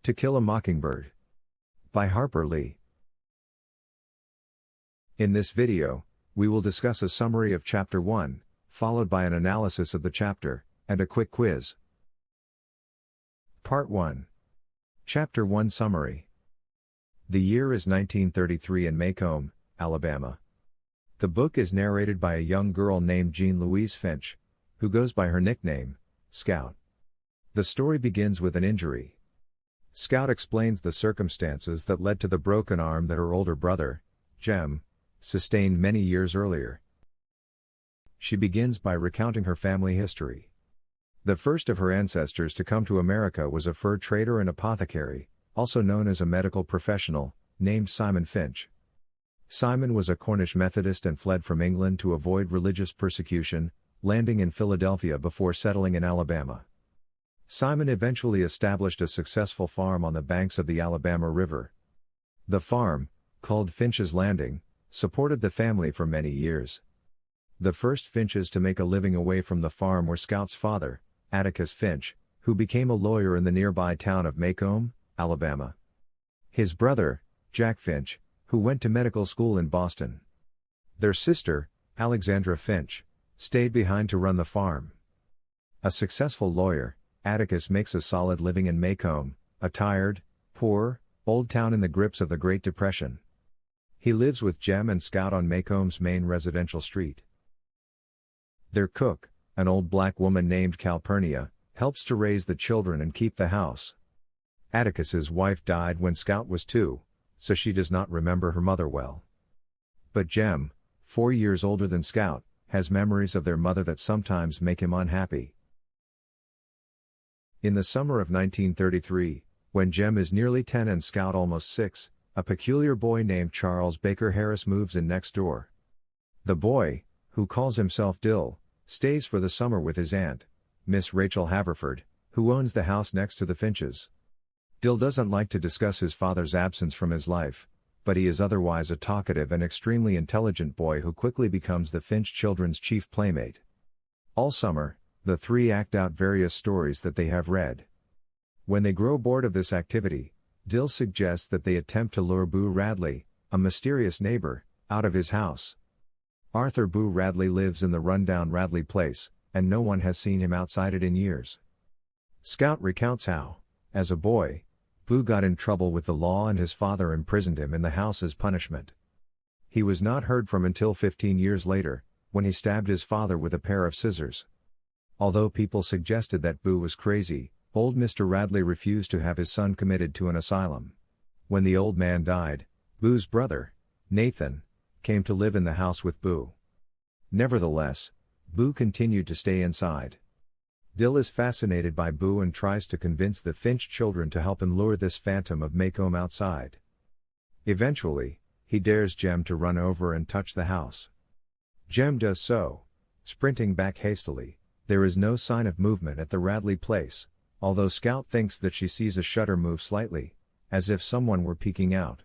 To Kill a Mockingbird by Harper Lee. In this video, we will discuss a summary of Chapter 1, followed by an analysis of the chapter, and a quick quiz. Part 1. Chapter 1 Summary. The year is 1933 in Maycomb, Alabama. The book is narrated by a young girl named Jean Louise Finch, who goes by her nickname, Scout. The story begins with an injury. Scout explains the circumstances that led to the broken arm that her older brother, Jem, sustained many years earlier. She begins by recounting her family history. The first of her ancestors to come to America was a fur trader and apothecary, also known as a medical professional, named Simon Finch. Simon was a Cornish Methodist and fled from England to avoid religious persecution, landing in Philadelphia before settling in Alabama. Simon eventually established a successful farm on the banks of the Alabama River. The farm, called Finch's Landing, supported the family for many years. The first Finches to make a living away from the farm were Scout's father, Atticus Finch, who became a lawyer in the nearby town of Maycomb, Alabama. His brother, Jack Finch, who went to medical school in Boston. Their sister, Alexandra Finch, stayed behind to run the farm. A successful lawyer, Atticus makes a solid living in Maycomb, a tired, poor, old town in the grips of the Great Depression. He lives with Jem and Scout on Maycomb's main residential street. Their cook, an old black woman named Calpurnia, helps to raise the children and keep the house. Atticus's wife died when Scout was 2, so she does not remember her mother well. But Jem, 4 years older than Scout, has memories of their mother that sometimes make him unhappy. In the summer of 1933, when Jem is nearly 10 and Scout almost 6, a peculiar boy named Charles Baker Harris moves in next door. The boy, who calls himself Dill, stays for the summer with his aunt, Miss Rachel Haverford, who owns the house next to the Finches. Dill doesn't like to discuss his father's absence from his life, but he is otherwise a talkative and extremely intelligent boy who quickly becomes the Finch children's chief playmate. All summer, the three act out various stories that they have read. When they grow bored of this activity, Dill suggests that they attempt to lure Boo Radley, a mysterious neighbor, out of his house. Arthur Boo Radley lives in the rundown Radley place, and no one has seen him outside it in years. Scout recounts how, as a boy, Boo got in trouble with the law and his father imprisoned him in the house as punishment. He was not heard from until 15 years later, when he stabbed his father with a pair of scissors. Although people suggested that Boo was crazy, old Mr. Radley refused to have his son committed to an asylum. When the old man died, Boo's brother, Nathan, came to live in the house with Boo. Nevertheless, Boo continued to stay inside. Dill is fascinated by Boo and tries to convince the Finch children to help him lure this phantom of Maycomb outside. Eventually, he dares Jem to run over and touch the house. Jem does so, sprinting back hastily. There is no sign of movement at the Radley place, although Scout thinks that she sees a shutter move slightly, as if someone were peeking out.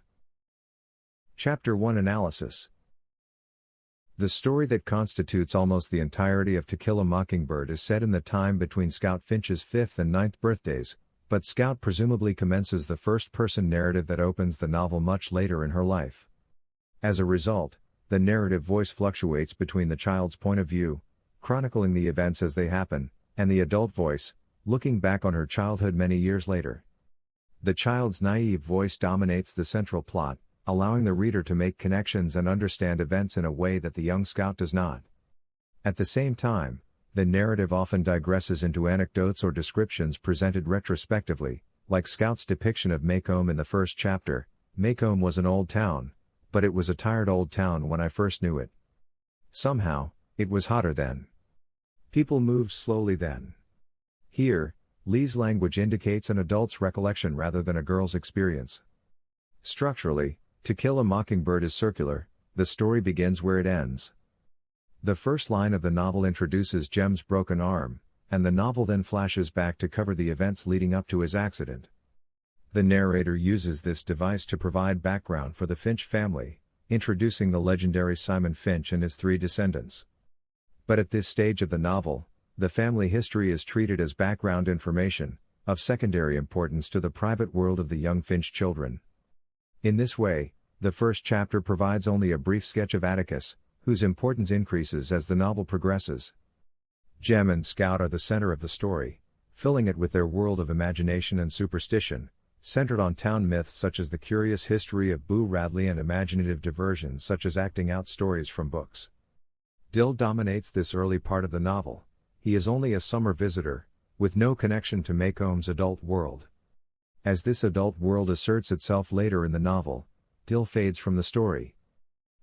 Chapter 1 Analysis. The story that constitutes almost the entirety of To Kill a Mockingbird is set in the time between Scout Finch's 5th and 9th birthdays, but Scout presumably commences the first-person narrative that opens the novel much later in her life. As a result, the narrative voice fluctuates between the child's point of view, chronicling the events as they happen, and the adult voice, looking back on her childhood many years later. The child's naive voice dominates the central plot, allowing the reader to make connections and understand events in a way that the young Scout does not. At the same time, the narrative often digresses into anecdotes or descriptions presented retrospectively, like Scout's depiction of Maycomb in the first chapter. Maycomb was an old town, but it was a tired old town when I first knew it. Somehow, it was hotter then. People moved slowly then. Here, Lee's language indicates an adult's recollection rather than a girl's experience. Structurally, To Kill a Mockingbird is circular. The story begins where it ends. The first line of the novel introduces Jem's broken arm, and the novel then flashes back to cover the events leading up to his accident. The narrator uses this device to provide background for the Finch family, introducing the legendary Simon Finch and his 3 descendants. But at this stage of the novel, the family history is treated as background information, of secondary importance to the private world of the young Finch children. In this way, the first chapter provides only a brief sketch of Atticus, whose importance increases as the novel progresses. Jem and Scout are the center of the story, filling it with their world of imagination and superstition, centered on town myths such as the curious history of Boo Radley and imaginative diversions such as acting out stories from books. Dill dominates this early part of the novel. He is only a summer visitor, with no connection to Maycomb's adult world. As this adult world asserts itself later in the novel, Dill fades from the story.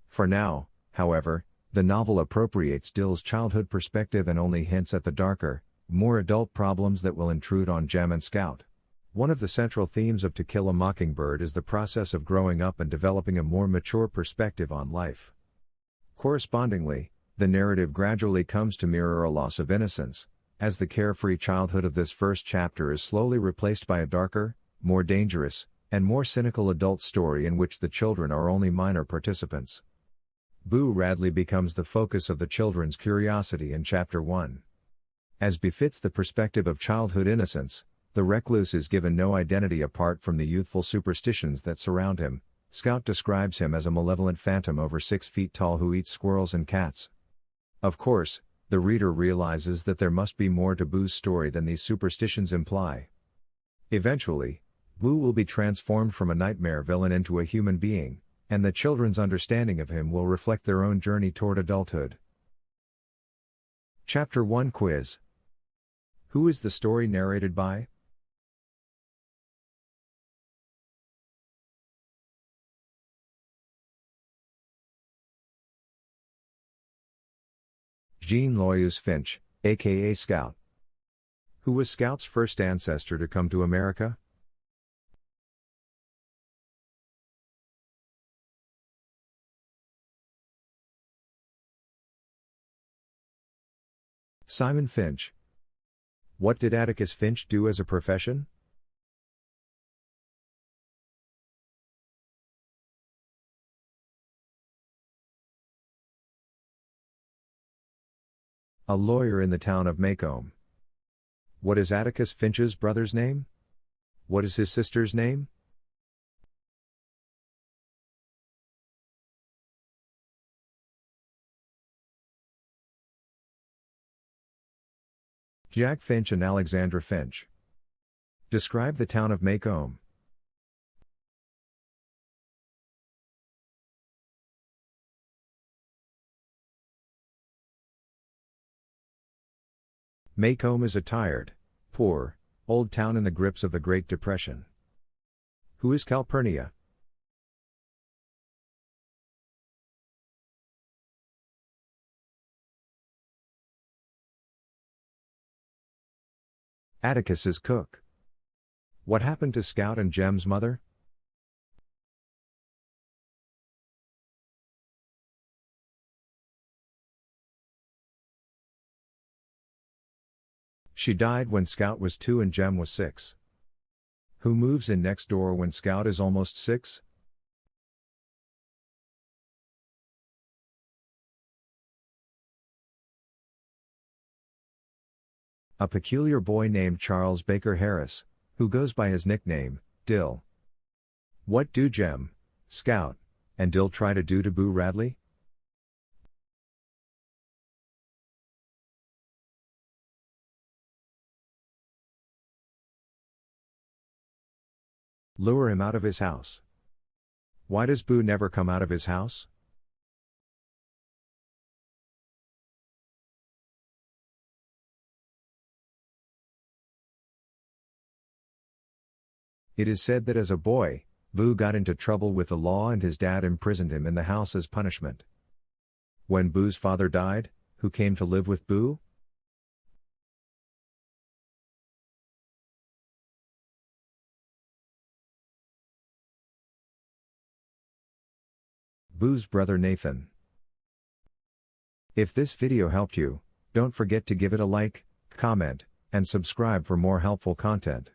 For now, however, the novel appropriates Dill's childhood perspective and only hints at the darker, more adult problems that will intrude on Jem and Scout. One of the central themes of To Kill a Mockingbird is the process of growing up and developing a more mature perspective on life. Correspondingly, the narrative gradually comes to mirror a loss of innocence, as the carefree childhood of this first chapter is slowly replaced by a darker, more dangerous, and more cynical adult story in which the children are only minor participants. Boo Radley becomes the focus of the children's curiosity in Chapter 1. As befits the perspective of childhood innocence, the recluse is given no identity apart from the youthful superstitions that surround him. Scout describes him as a malevolent phantom over 6 feet tall who eats squirrels and cats. Of course, the reader realizes that there must be more to Boo's story than these superstitions imply. Eventually, Boo will be transformed from a nightmare villain into a human being, and the children's understanding of him will reflect their own journey toward adulthood. Chapter 1 Quiz. Who is the story narrated by? Jean-Louis Finch, aka Scout. Who was Scout's first ancestor to come to America? Simon Finch. What did Atticus Finch do as a profession? A lawyer in the town of Maycomb. What is Atticus Finch's brother's name? What is his sister's name? Jack Finch and Alexandra Finch. Describe the town of Maycomb. Maycomb is a tired, poor, old town in the grips of the Great Depression. Who is Calpurnia? Atticus's cook. What happened to Scout and Jem's mother? She died when Scout was 2 and Jem was 6. Who moves in next door when Scout is almost 6? A peculiar boy named Charles Baker Harris, who goes by his nickname, Dill. What do Jem, Scout, and Dill try to do to Boo Radley? Lure him out of his house. Why does Boo never come out of his house? It is said that as a boy, Boo got into trouble with the law and his dad imprisoned him in the house as punishment. When Boo's father died, who came to live with Boo? Boo's brother Nathan. If this video helped you, don't forget to give it a like, comment, and subscribe for more helpful content.